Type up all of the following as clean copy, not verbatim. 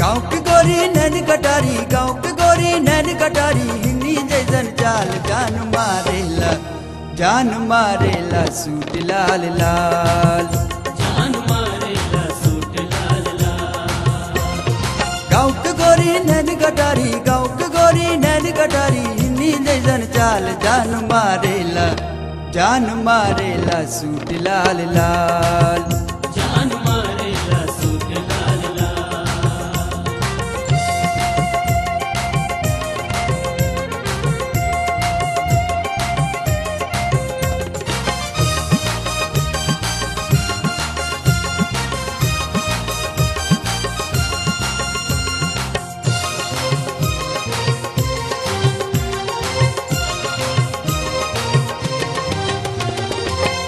गाँव के गोरी नैन कटारी, गाँव के गोरी नैन कटारी, हिन्नी जैसन चाल जान मारेला सूट लाल लाल, जान मारेला सूट लाल लाल। गाँव के गोरी नैन कटारी, गाँव के गोरी नैन कटारी, हिन्नी जैसन चाल जान मारेला सूट लाल लाल, जान मारेला सूट लाल लाल।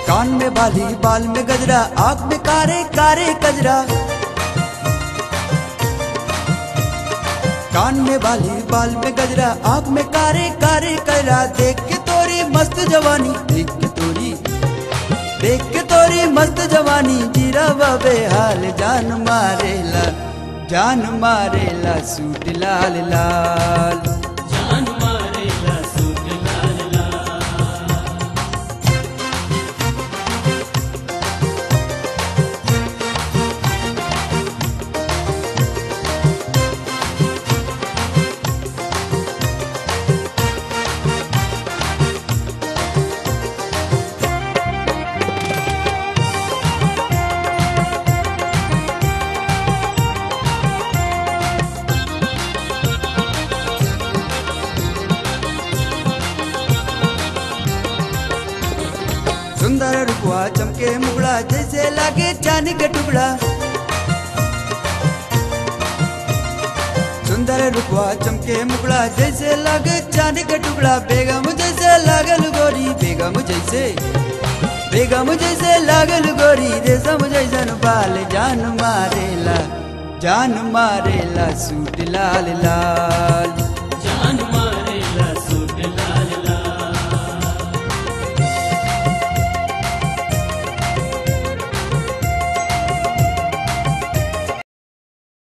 कान में बाली बाल में गजरा, आँख में कारे कारे कजरा, कान में बाली बाल में गजरा, आँख में कारे कारे कजरा, देख के तोरी मस्त जवानी, देख के तोरी मस्त जवानी, जीरा बाबे हाल जान मारेला सूट लाल लाल, जान मारेला सूट लाल लाल। सुंदर रूपवा चमके मुगड़ा, जैसे लागे चांदी का टुकड़ा, सुंदर रूपवा चमके मुगड़ा, जैसे लागे चांदी का टुकड़ा, बेगम जैसे लागल गोरी, बेगम जैसे लागल गोरी, रेशम जैसन बाल जान मारेला सूट लाल लाल,